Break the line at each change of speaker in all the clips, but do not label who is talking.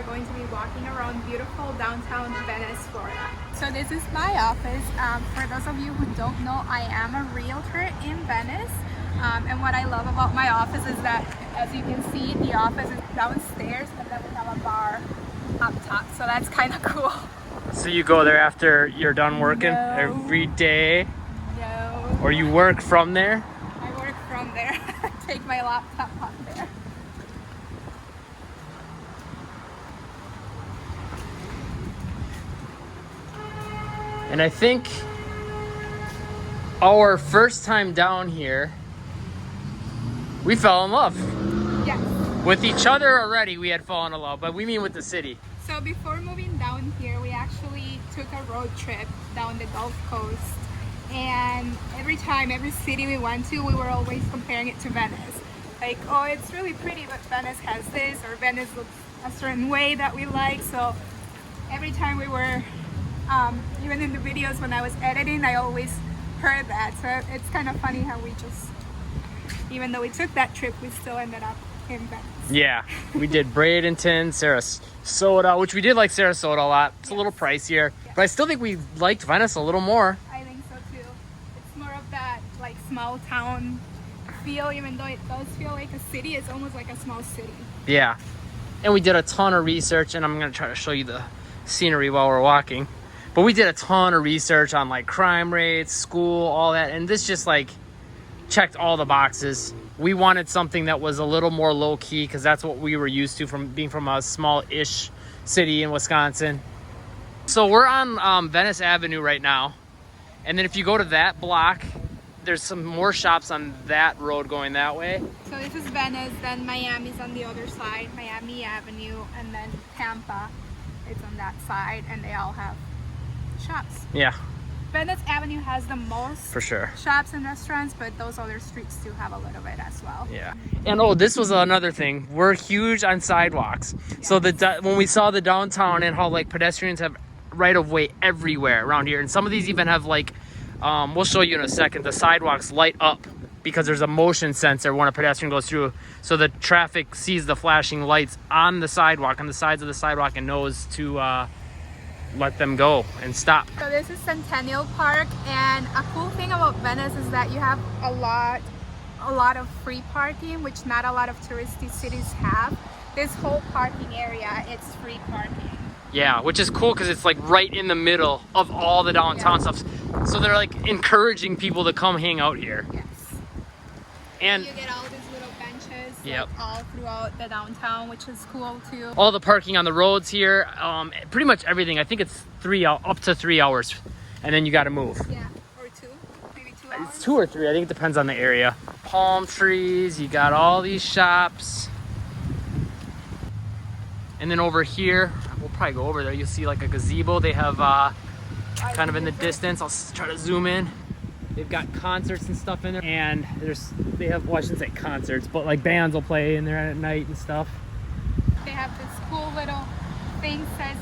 going to be walking around beautiful downtown Venice, Florida. So this is my office. For those of you who don't know, I am a realtor in Venice. And what I love about my office is that, as you can see, the office is downstairs, and then we have a bar up top. So that's kind of cool.
So you go there after you're done working every day?
No.
Or you work from there?
I work from there. Take my laptop up there.
And I think our first time down here, we fell in love.
Yes.
With each other already, we had fallen in love, but we mean with the city.
So before moving down here, we actually took a road trip down the Gulf Coast. And every time, every city we went to, we were always comparing it to Venice. Like, oh, it's really pretty, but Venice has this, or Venice looks a certain way that we like. So every time we were, even in the videos when I was editing, I always heard that. So it's kind of funny how we just, even though we took that trip, we still ended up in Venice.
Yeah, we did Bradenton, Sarasota, which we did like Sarasota a lot. It's a little pricier, but I still think we liked Venice a little more.
I think so too. It's more of that like small town feel, even though it does feel like a city. It's almost like a small city.
Yeah, and we did a ton of research, and I'm gonna try to show you the scenery while we're walking. But we did a ton of research on like crime rates, school, all that, and this just like checked all the boxes. We wanted something that was a little more low-key because that's what we were used to from being from a small-ish city in Wisconsin. So we're on Venice Avenue right now. And then if you go to that block, there's some more shops on that road going that way.
So this is Venice, then Miami's on the other side, Miami Avenue, and then Tampa is on that side, and they all have shops.
Yeah.
Venice Avenue has the most
for sure
shops and restaurants, but those other streets do have a little bit as well.
Yeah. And oh, this was another thing. We're huge on sidewalks. Yes. So when we saw the downtown and how like pedestrians have right of way everywhere around here, and some of these even have like, we'll show you in a second, the sidewalks light up because there's a motion sensor when a pedestrian goes through. So the traffic sees the flashing lights on the sidewalk, on the sides of the sidewalk, and knows to let them go and stop.
So this is Centennial Park, and a cool thing about Venice is that you have a lot of free parking, which not a lot of touristy cities have. This whole parking area, it's free parking.
Yeah, which is cool because it's like right in the middle of all the downtown stuff. So they're like encouraging people to come hang out here.
Yes.
And
you get all these little benches
yep.
like, all throughout the downtown, which is cool too.
All the parking on the roads here, pretty much everything. I think it's up to 3 hours, and then you got to move.
Yeah, or 2, maybe 2 hours.
It's 2 or 3. I think it depends on the area. Palm trees. You got all these shops, and then over here, we'll probably go over there. You'll see like a gazebo. They have kind of in the distance. I'll try to zoom in. They've got concerts and stuff in there, and they have, well, I shouldn't say concerts, but like bands will play in there at night and stuff.
They have this cool little thing says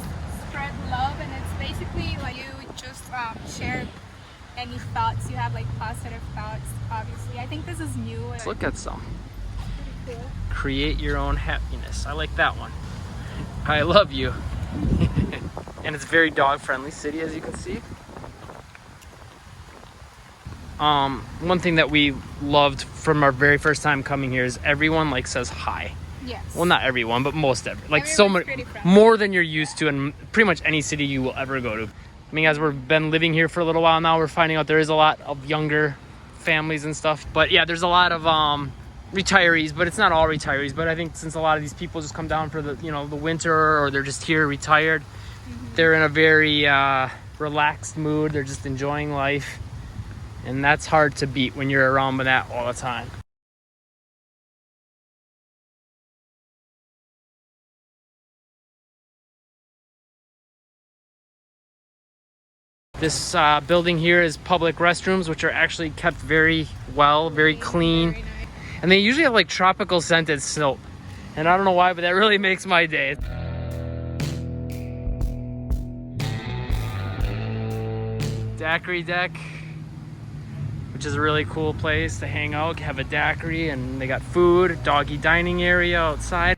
spread love, and it's basically like you just share any thoughts you have, like positive thoughts. Obviously, I think this is new.
Let's look at some.
Pretty cool.
Create your own happiness. I like that one. I love you. And it's a very dog friendly city, as you can see. One thing that we loved from our very first time coming here is everyone like says hi.
Yes.
Well, not everyone, but most like
Everyone's
so much
pretty friendly.
more than you're used to in pretty much any city you will ever go to. I mean, as we've been living here for a little while now, we're finding out there is a lot of younger families and stuff. But yeah, there's a lot of retirees, but it's not all retirees. But I think since a lot of these people just come down for the the winter, or they're just here retired, they're in a very relaxed mood. They're just enjoying life. And that's hard to beat when you're around with that all the time. This building here is public restrooms, which are actually kept very well, very clean.
Very nice.
And they usually have like tropical scented soap. And I don't know why, but that really makes my day. Daiquiri Deck, which is a really cool place to hang out, have a daiquiri, and they got food, doggy dining area outside.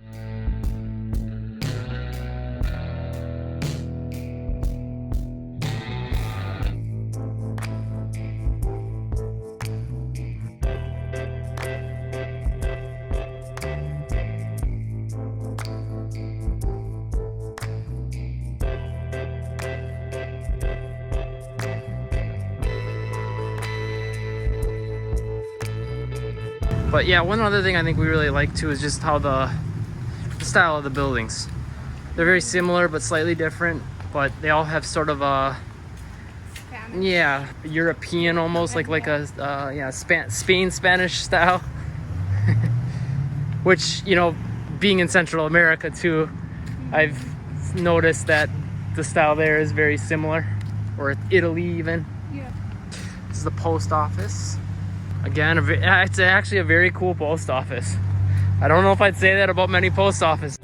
But yeah, one other thing I think we really like too is just how the style of the buildings. They're very similar but slightly different, but they all have sort of a European almost, like a Spain Spanish style. Which, you know, being in Central America too, I've noticed that the style there is very similar, or Italy even.
Yeah.
This is the post office. Again, it's actually a very cool post office. I don't know if I'd say that about many post offices.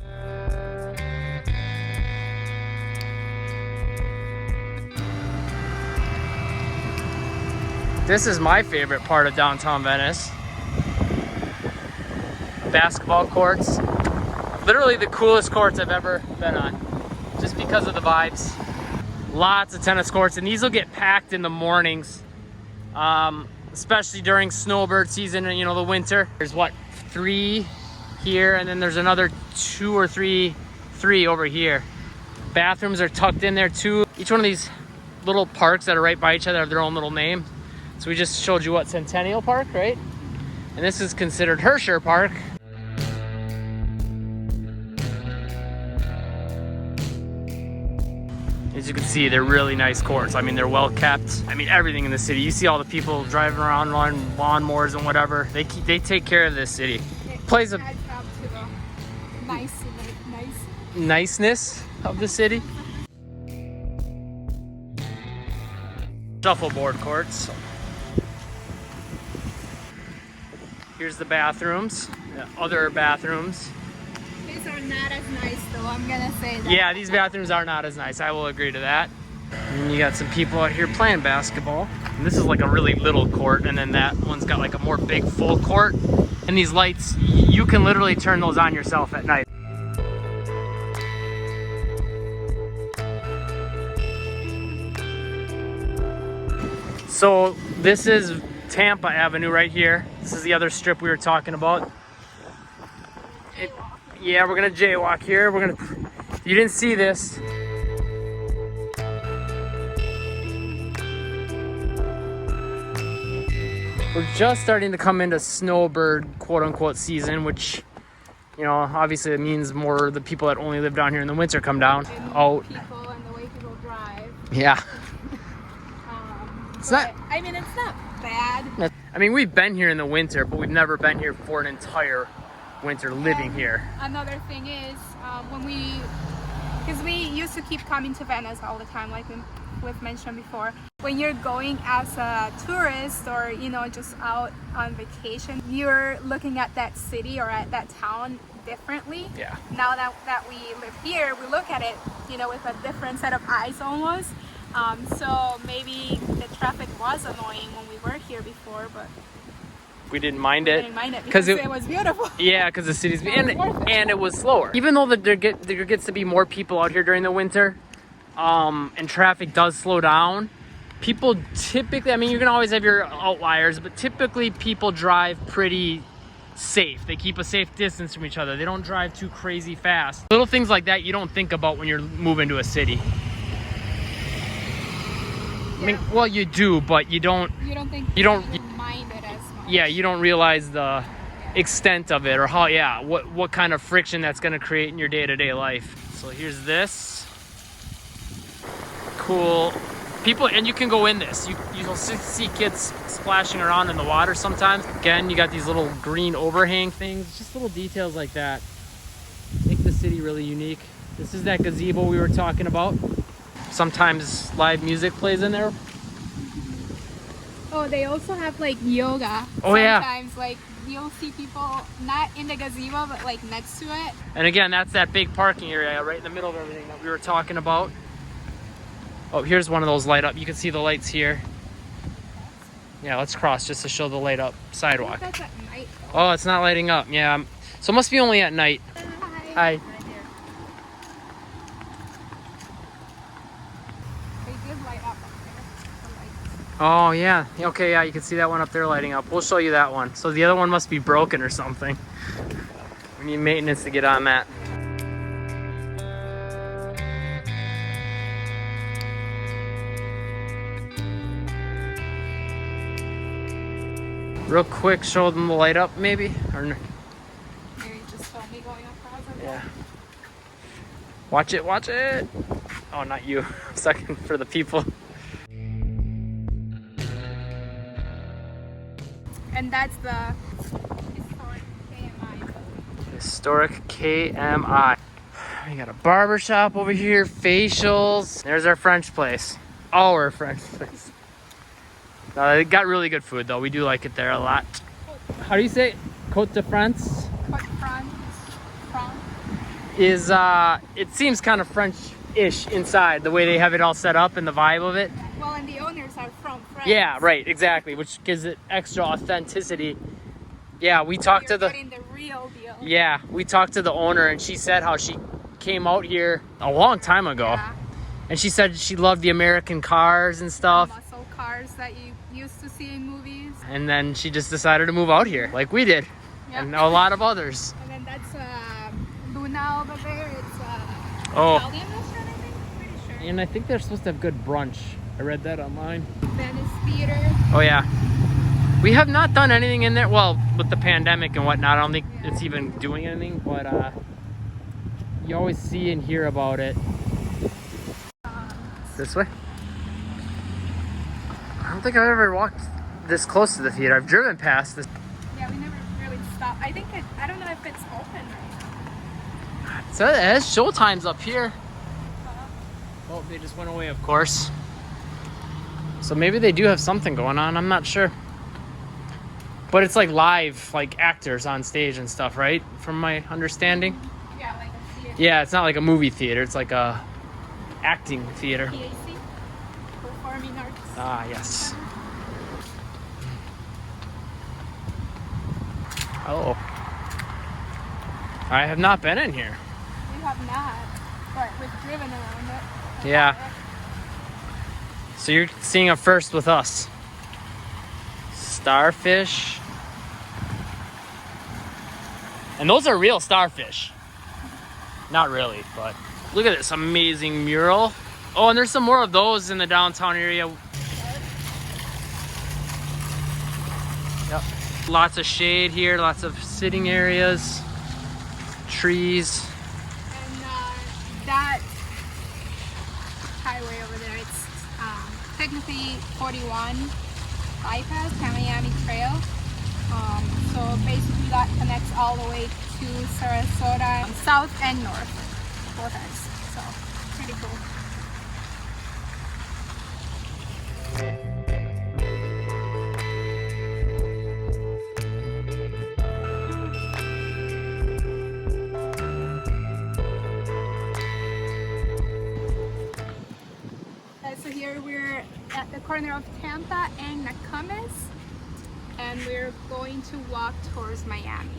This is my favorite part of downtown Venice. Basketball courts. Literally the coolest courts I've ever been on, just because of the vibes. Lots of tennis courts, and these will get packed in the mornings, especially during snowbird season and, you know, the winter. There's what, 3 here, and then there's another 2 or 3 over here. Bathrooms are tucked in there too. Each one of these little parks that are right by each other have their own little name. So we just showed you what, Centennial Park, right? And this is considered Herscher Park. As you can see, they're really nice courts. I mean, they're well kept. I mean, everything in the city. You see all the people driving around on lawnmowers and whatever. They take care of this city. Plays a
adds up to the
niceness of the city. Shuffleboard courts. Here's the bathrooms, other bathrooms.
These are not as nice though, I'm gonna say that.
Yeah, these bathrooms are not as nice. I will agree to that. And you got some people out here playing basketball. And this is like a really little court, and then that one's got like a more big full court. And these lights, you can literally turn those on yourself at night. So this is Tampa Avenue right here. This is the other strip we were talking about. Yeah, we're gonna jaywalk here. You didn't see this. We're just starting to come into snowbird quote unquote season, which, you know, obviously it means more the people that only live down here in the winter come down out.
People and the way people drive.
Yeah.
It's not bad.
I mean, we've been here in the winter, but we've never been here for an entire winter living here.
Another thing is because we used to keep coming to Venice all the time, like we've mentioned before. When you're going as a tourist or, you know, just out on vacation, you're looking at that city or at that town differently.
Yeah.
Now that we live here, we look at it, you know, with a different set of eyes almost. So maybe the traffic was annoying when we were here before, but
we didn't mind it.
We didn't mind it because it was beautiful.
Yeah, because the city's and it was slower. Even though there gets to be more people out here during the winter, and traffic does slow down, people typically, I mean, you're gonna always have your outliers, but typically people drive pretty safe. They keep a safe distance from each other. They don't drive too crazy fast. Little things like that you don't think about when you're moving to a city. I mean, well, you do, but you don't
mind it as much.
Yeah, you don't realize the extent of it, or how, what kind of friction that's going to create in your day-to-day life. So here's this cool people, and you can go in this. You'll see kids splashing around in the water sometimes. Again, you got these little green overhang things, just little details like that make the city really unique. This is that gazebo we were talking about. Sometimes live music plays in there.
Oh, they also have like yoga.
Oh, yeah.
Sometimes like you'll see people not in the gazebo but like next to it.
And again, that's that big parking area right in the middle of everything that we were talking about. Oh, here's one of those light up. You can see the lights here. Yeah, let's cross just to show the light up sidewalk.
That's at night.
Oh, it's not lighting up. Yeah, so it must be only at night. Hi. Oh yeah, okay, yeah, you can see that one up there lighting up. We'll show you that one. So the other one must be broken or something. We need maintenance to get on that. real quick, show them the light up maybe? Or
Maybe just film me going across it.
yeah. Watch it, watch it. Oh, not you. Second for the people.
And that's the historic KMI.
Historic KMI. We got a barber shop over here, facials. There's our French place. Our French place. They got really good food though. We do like it there a lot. How do you say it? Côte de France?
Côte France.
Is it seems kind of French-ish inside, the way they have it all set up and the vibe of it.
Well, and the owners are from France.
Yeah, right, exactly, which gives it extra authenticity. Yeah, we talked to
You're
the
getting the real deal.
yeah, we talked to the owner and she said how she came out here a long time ago.
Yeah.
And she said she loved the American cars and stuff.
Muscle cars that you used to see in movies.
And then she just decided to move out here, like we did,
Yeah.
and a lot of others.
And then that's Luna over there. It's
Oh,
Italian restaurant, I think. Pretty sure.
and I think they're supposed to have good brunch. I read that online.
Venice Theater.
Oh yeah. We have not done anything in there. Well, with the pandemic and whatnot, I don't think it's even doing anything, but you always see and hear about it. This way? I don't think I've ever walked this close to the theater. I've driven past this.
Yeah, we never really stopped. I think I don't know if it's open right now.
So it has showtimes up here. Oh, they just went away, of course. So maybe they do have something going on. I'm not sure. But it's like live, like actors on stage and stuff, right? From my understanding.
Yeah, like a theater.
Yeah, it's not like a movie theater. It's like a acting theater.
PAC. Performing Arts.
Ah, yes. Oh. I have not been in here.
We have not, but we've driven around it.
Yeah. So you're seeing a first with us. Starfish. And those are real starfish. Not really, but look at this amazing mural. Oh, and there's some more of those in the downtown area. Yep. Lots of shade here, lots of sitting areas, trees.
And that highway over there, it's technically 41 bypass, Miami Trail. So basically that connects all the way to Sarasota, south and north, both ends. So pretty cool. So here we're at the corner of Tampa and Nokomis, and we're going to walk towards Miami.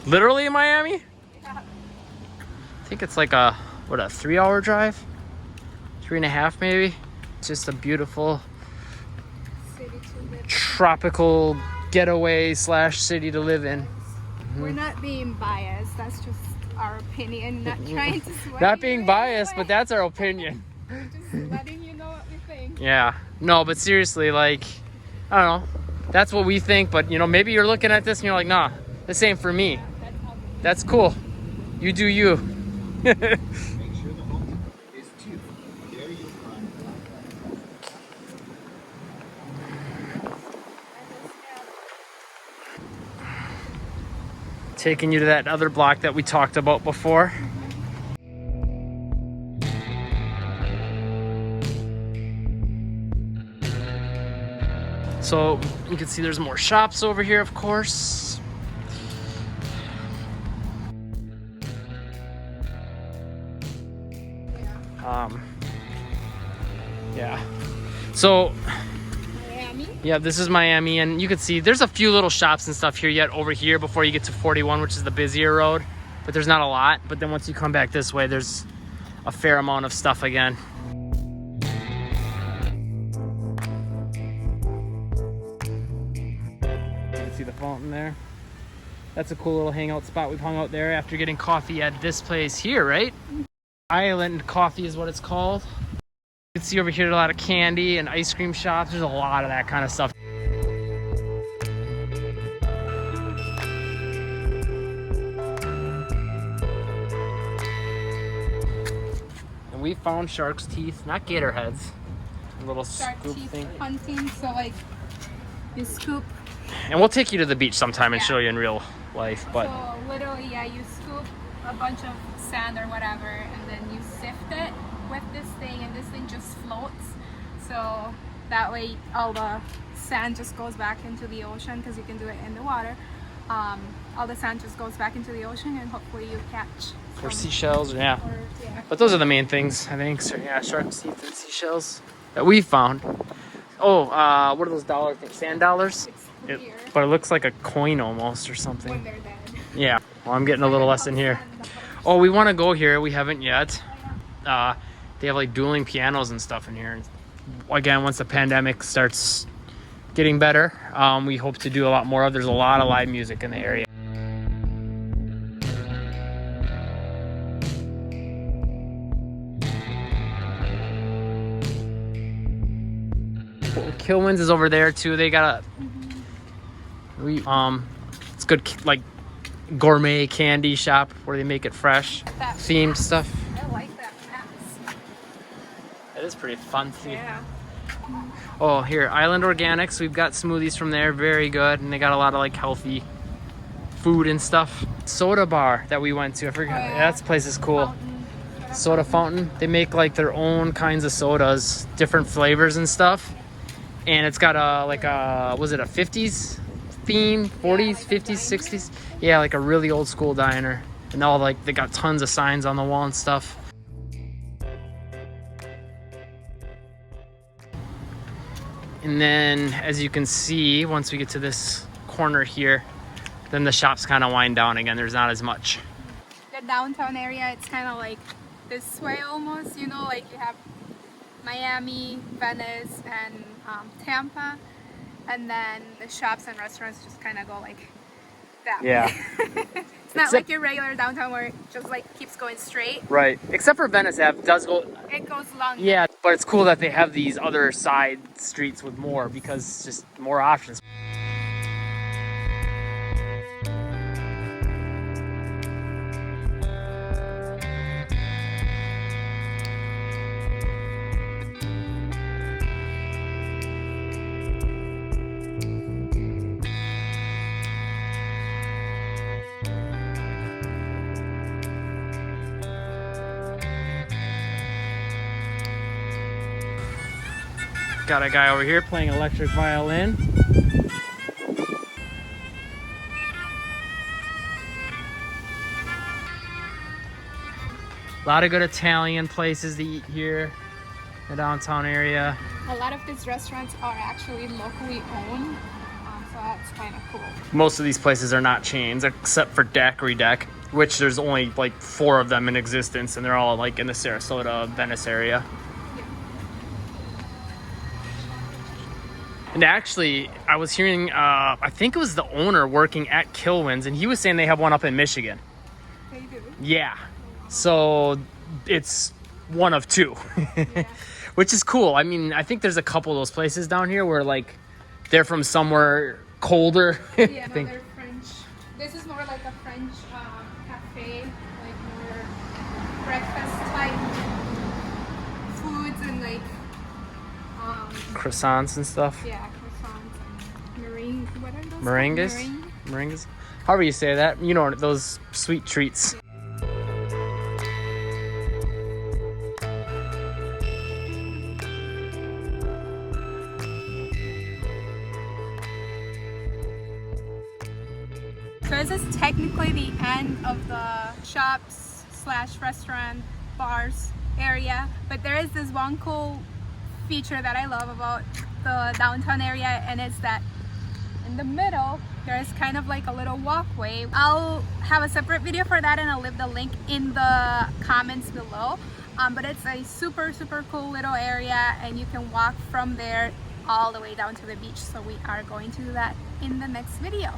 Literally in Miami?
Yeah.
I think it's like a 3-hour drive? 3.5 maybe? It's just a beautiful
City to live.
tropical getaway / city to live in.
We're not being biased, that's just our opinion, not trying to sway
Not
you
being
in
biased,
any
but
way.
that's our opinion.
We're just letting you know what we think.
Yeah. No, but seriously, like, I don't know. That's what we think, but you know, maybe you're looking at this and you're like, nah, this ain't for me.
That's how we
That's cool. You do you.
Make sure the hook is 2. There you find.
Taking you to that other block that we talked about before. So you can see there's more shops over here, of course. Yeah. So
Miami.
yeah, this is Miami, and you can see there's a few little shops and stuff here yet over here before you get to 41, which is the busier road, but there's not a lot. But then once you come back this way, there's a fair amount of stuff again. You can see the fountain there. That's a cool little hangout spot. We've hung out there after getting coffee at this place here, right? Island Coffee is what it's called. You can see over here a lot of candy and ice cream shops. There's a lot of that kind of stuff. we found shark's teeth, not gator heads. A little
Shark
scoop
teeth
thing.
hunting. So like you scoop.
And we'll take you to the beach sometime and
Yeah.
show you in real life. But
So literally, yeah, you scoop a bunch of sand or whatever, and then you sift it with this thing, and this thing just floats. So that way, all the sand just goes back into the ocean because you can do it in the water. All the sand just goes back into the ocean, and hopefully you catch.
or
some-
seashells, yeah.
Or, yeah.
But those are the main things, I think. So yeah, shark's teeth and seashells that we found. Oh, what are those dollar things? Sand dollars?
It's
It,
clear
but it looks like a coin almost or
when
something.
they're dead.
Yeah. Well, I'm getting a little lesson here. Oh, we want to go here. We haven't yet. They have like dueling pianos and stuff in here. And again, once the pandemic starts getting better, we hope to do a lot more of. There's a lot of live music in the area. Kilwins is over there too. They got it's good like gourmet candy shop where they make it fresh,
That
themed
mask.
stuff.
I like that mask.
It is pretty fun too.
Yeah.
Oh, here, Island Organics. We've got smoothies from there, very good, and they got a lot of like healthy food and stuff. Soda bar that we went to, I forgot.
Oh, yeah.
That place is cool.
Fountain.
Soda fountain. They make like their own kinds of sodas, different flavors and stuff. And it's got a like a was it a 50s theme, 40s,
like a
50s,
diner?
60s? Yeah, like a really old school diner. And all like they got tons of signs on the wall and stuff. And then as you can see, once we get to this corner here, then the shops kind of wind down again. There's not as much.
The downtown area, it's kind of like this way almost, you know, like you have Miami, Venice, and Tampa, and then the shops and restaurants just kind of go like that
Yeah.
way. It's not
Except-
like your regular downtown where it just like keeps going straight.
Right. Except for Venice Ave does go.
It goes long.
Yeah, but it's cool that they have these other side streets with more because it's just more options. Got a guy over here playing electric violin. A lot of good Italian places to eat here in the downtown area.
A lot of these restaurants are actually locally owned, so that's kind of cool.
Most of these places are not chains except for Daiquiri Deck, which there's only like 4 of them in existence, and they're all like in the Sarasota, Venice area. And actually, I was hearing, I think it was the owner working at Kilwins, and he was saying they have one up in Michigan.
They do.
Yeah. So it's one of 2, which is cool. I mean, I think there's a couple of those places down here where like they're from somewhere colder.
Yeah, no,
Think-
they're French. This is more like a French cafe, like more breakfast type foods and like
croissants and stuff.
yeah, croissants and meringue. What are those?
Merengues?
Meringue?
Merengues? However you say that. You know, those sweet treats.
So this is technically the end of the shops / restaurant bars area, but there is this one cool feature that I love about the downtown area, and it's that in the middle there's kind of like a little walkway. I'll have a separate video for that, and I'll leave the link in the comments below. But it's a super cool little area, and you can walk from there all the way down to the beach. So we are going to do that in the next video.